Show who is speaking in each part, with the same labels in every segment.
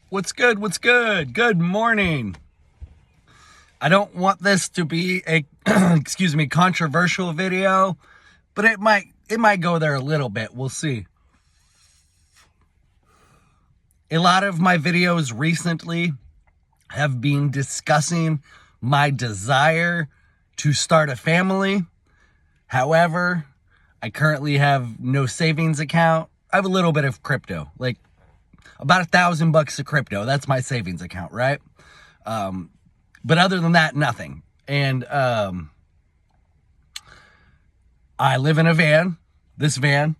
Speaker 1: What's good? What's good? Good morning. I don't want this to be a controversial video, but it might go there a little bit. We'll see. A lot of my videos recently have been discussing my desire to start a family. However, I currently have no savings account. I have a little bit of crypto, like about $1,000 of crypto. That's my savings account, right? But other than that, nothing. And I live in a van. This van,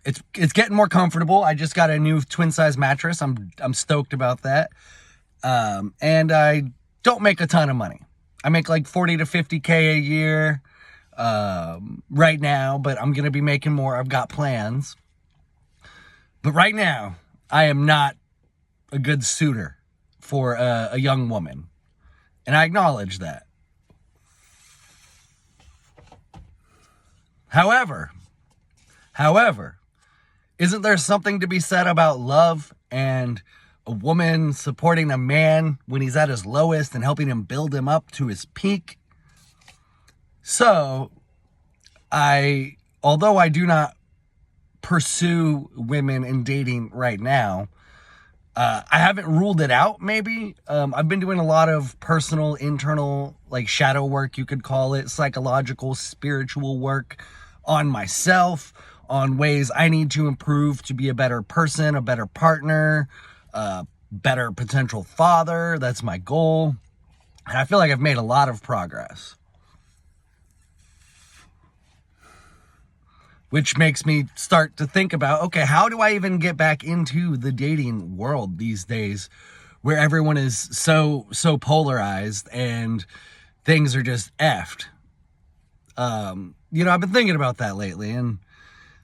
Speaker 1: it's getting more comfortable. I just got a new twin size mattress. I'm stoked about that. And I don't make a ton of money. I make like 40 to 50K a year right now, but I'm gonna be making more. I've got plans. But right now, I am not a good suitor for a young woman. And I acknowledge that. However, isn't there something to be said about love and a woman supporting a man when he's at his lowest and helping him build him up to his peak? So, although I do not pursue women in dating right now, I haven't ruled it out, maybe. I've been doing a lot of personal, internal, like shadow work, you could call it, psychological, spiritual work on myself, on ways I need to improve to be a better person, a better partner, better potential father. That's my goal. And I feel like I've made a lot of progress. Which makes me start to think about, okay, how do I even get back into the dating world these days where everyone is so polarized and things are just effed? I've been thinking about that lately, and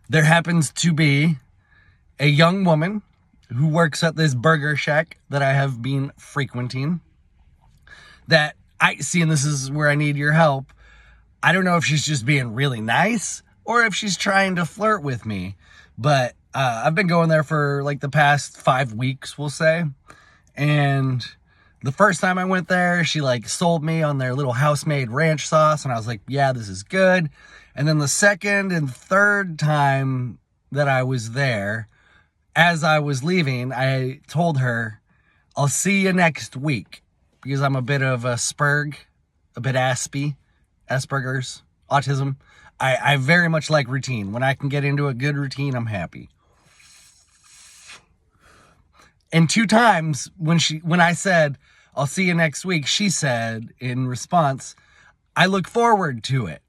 Speaker 1: there happens to be a young woman who works at this burger shack that I have been frequenting that I see, and this is where I need your help. I don't know if she's just being really nice or if she's trying to flirt with me. But I've been going there for like the past 5 weeks, we'll say. And the first time I went there, she like sold me on their little house-made ranch sauce. And I was like, yeah, this is good. And then the second and third time that I was there, as I was leaving, I told her, I'll see you next week. Because I'm a bit of a spurg, a bit Asperger's, autism. I very much like routine. When I can get into a good routine, I'm happy. And 2 times when I said, I'll see you next week, she said in response, I look forward to it.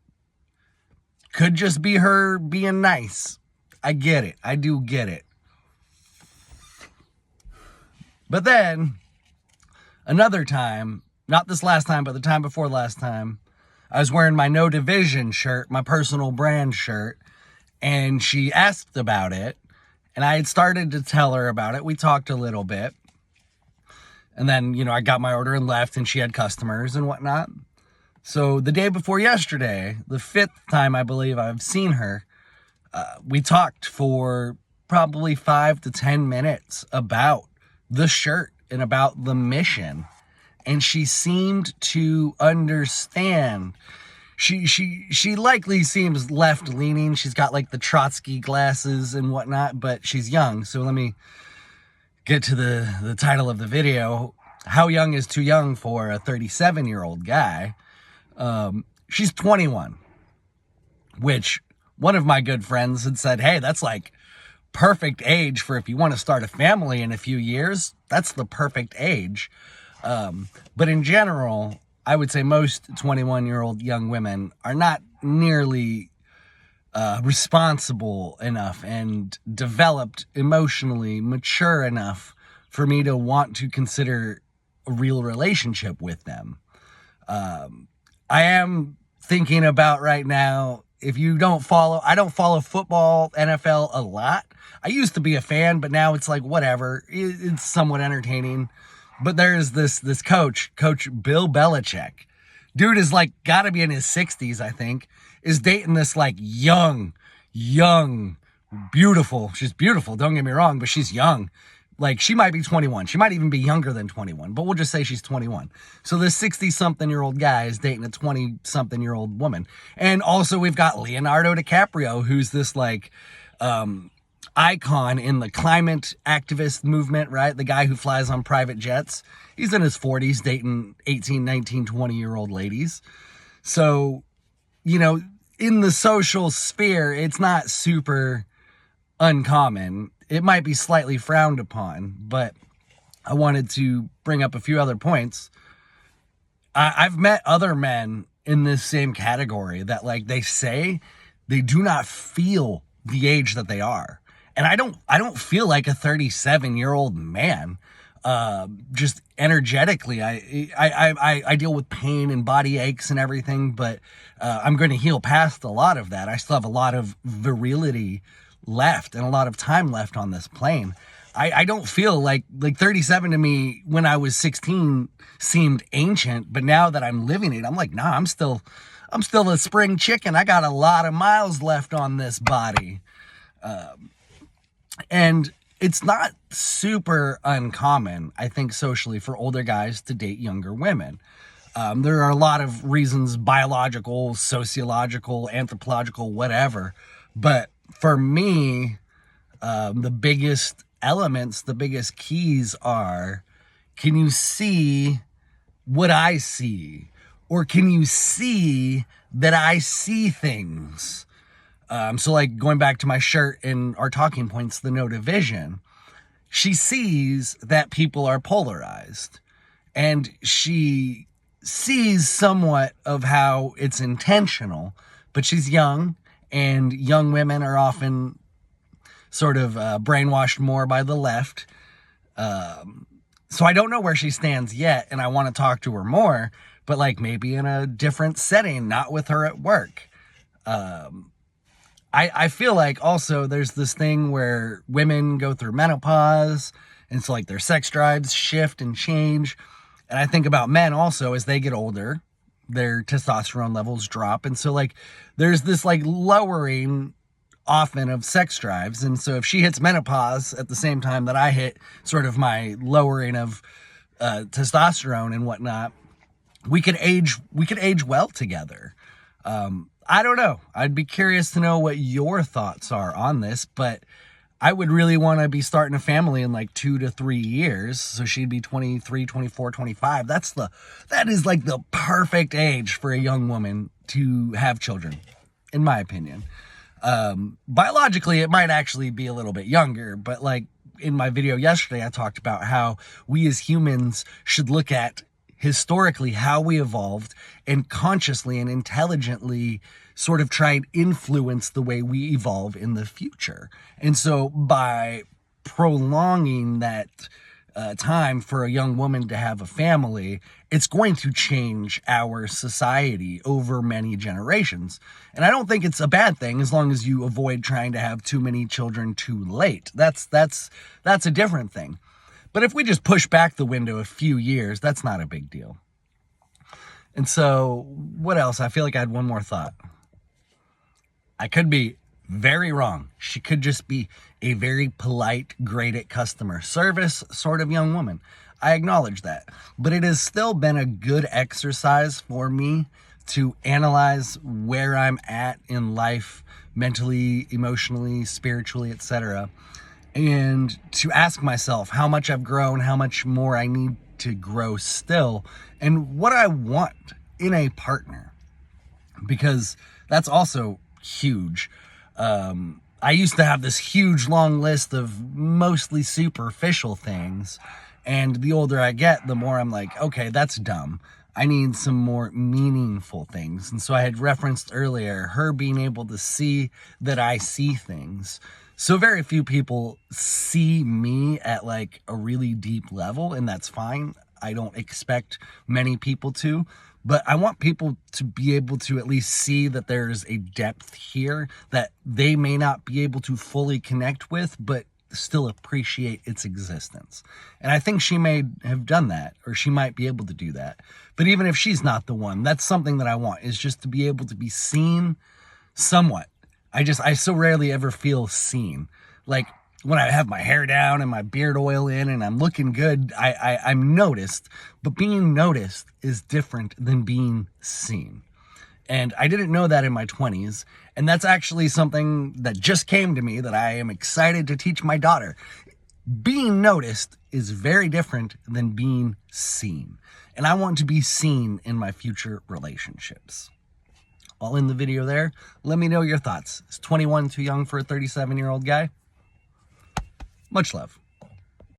Speaker 1: Could just be her being nice. I get it. I do get it. But then, another time, not this last time, but the time before last time, I was wearing my No Division shirt, my personal brand shirt, and she asked about it, and I had started to tell her about it. We talked a little bit, and then, I got my order and left, and she had customers and whatnot. So the day before yesterday, the 5th time I believe I've seen her, we talked for probably 5 to 10 minutes about the shirt and about the mission. And she seemed to understand. She likely seems left-leaning. She's got like the Trotsky glasses and whatnot, but she's young. So let me get to the title of the video. How young is too young for a 37-year-old guy? She's 21, which one of my good friends had said, hey, that's like perfect age for if you want to start a family in a few years. That's the perfect age. But in general, I would say most 21-year-old young women are not nearly responsible enough and developed emotionally, mature enough for me to want to consider a real relationship with them. I am thinking about right now, if you don't follow, I don't follow football, NFL a lot. I used to be a fan, but now it's like whatever. It's somewhat entertaining. But there's this coach Bill Belichick. Dude is like got to be in his 60s, I think, is dating this like young, beautiful. She's beautiful, don't get me wrong, but she's young. Like, she might be 21. She might even be younger than 21, but we'll just say she's 21. So this 60-something-year-old guy is dating a 20-something-year-old woman. And also we've got Leonardo DiCaprio, who's this, like, icon in the climate activist movement, right? The guy who flies on private jets. He's in his 40s dating 18, 19, 20-year-old ladies. So, you know, in the social sphere, it's not super uncommon. It might be slightly frowned upon, but I wanted to bring up a few other points. I've met other men in this same category that, like, they say they do not feel the age that they are. And I don't feel like a 37-year-old man. Just energetically, I deal with pain and body aches and everything, but I'm going to heal past a lot of that. I still have a lot of virility left and a lot of time left on this plane. I don't feel like 37 to me when I was 16 seemed ancient, but now that I'm living it, I'm like, nah, I'm still a spring chicken. I got a lot of miles left on this body. And it's not super uncommon, I think, socially for older guys to date younger women. There are a lot of reasons, biological, sociological, anthropological, whatever. But for me, the biggest elements, the biggest keys are, can you see what I see? Or can you see that I see things? So like going back to my shirt and our talking points, the no division, she sees that people are polarized, and she sees somewhat of how it's intentional, but she's young, and young women are often sort of brainwashed more by the left. So I don't know where she stands yet, and I want to talk to her more, but like maybe in a different setting, not with her at work. I feel like also there's this thing where women go through menopause, and so like their sex drives shift and change. And I think about men also, as they get older, their testosterone levels drop. And so like there's this like lowering often of sex drives. And so if she hits menopause at the same time that I hit sort of my lowering of testosterone and whatnot, we could age well together. I don't know. I'd be curious to know what your thoughts are on this, but I would really want to be starting a family in like 2 to 3 years. So she'd be 23, 24, 25. That is like the perfect age for a young woman to have children, in my opinion. Biologically, it might actually be a little bit younger, but like in my video yesterday, I talked about how we as humans should look at historically how we evolved and consciously and intelligently sort of try and influence the way we evolve in the future. And so by prolonging that time for a young woman to have a family, it's going to change our society over many generations. And I don't think it's a bad thing as long as you avoid trying to have too many children too late. That's a different thing. But if we just push back the window a few years, that's not a big deal. And so, what else? I feel like I had one more thought. I could be very wrong. She could just be a very polite, great at customer service sort of young woman. I acknowledge that. But it has still been a good exercise for me to analyze where I'm at in life, mentally, emotionally, spiritually, etc., and to ask myself how much I've grown, how much more I need to grow still, and what I want in a partner, because that's also huge. I used to have this huge long list of mostly superficial things, and the older I get, the more I'm like, okay, that's dumb. I need some more meaningful things. And so I had referenced earlier her being able to see that I see things. So very few people see me at like a really deep level, and that's fine. I don't expect many people to, but I want people to be able to at least see that there's a depth here that they may not be able to fully connect with, but still appreciate its existence. And I think she may have done that, or she might be able to do that. But even if she's not the one, that's something that I want, is just to be able to be seen somewhat. I so rarely ever feel seen. Like, when I have my hair down and my beard oil in and I'm looking good, I'm noticed. But being noticed is different than being seen. And I didn't know that in my 20s. And that's actually something that just came to me that I am excited to teach my daughter. Being noticed is very different than being seen. And I want to be seen in my future relationships. I'll end the video there. Let me know your thoughts. Is 21 too young for a 37-year-old guy? Much love.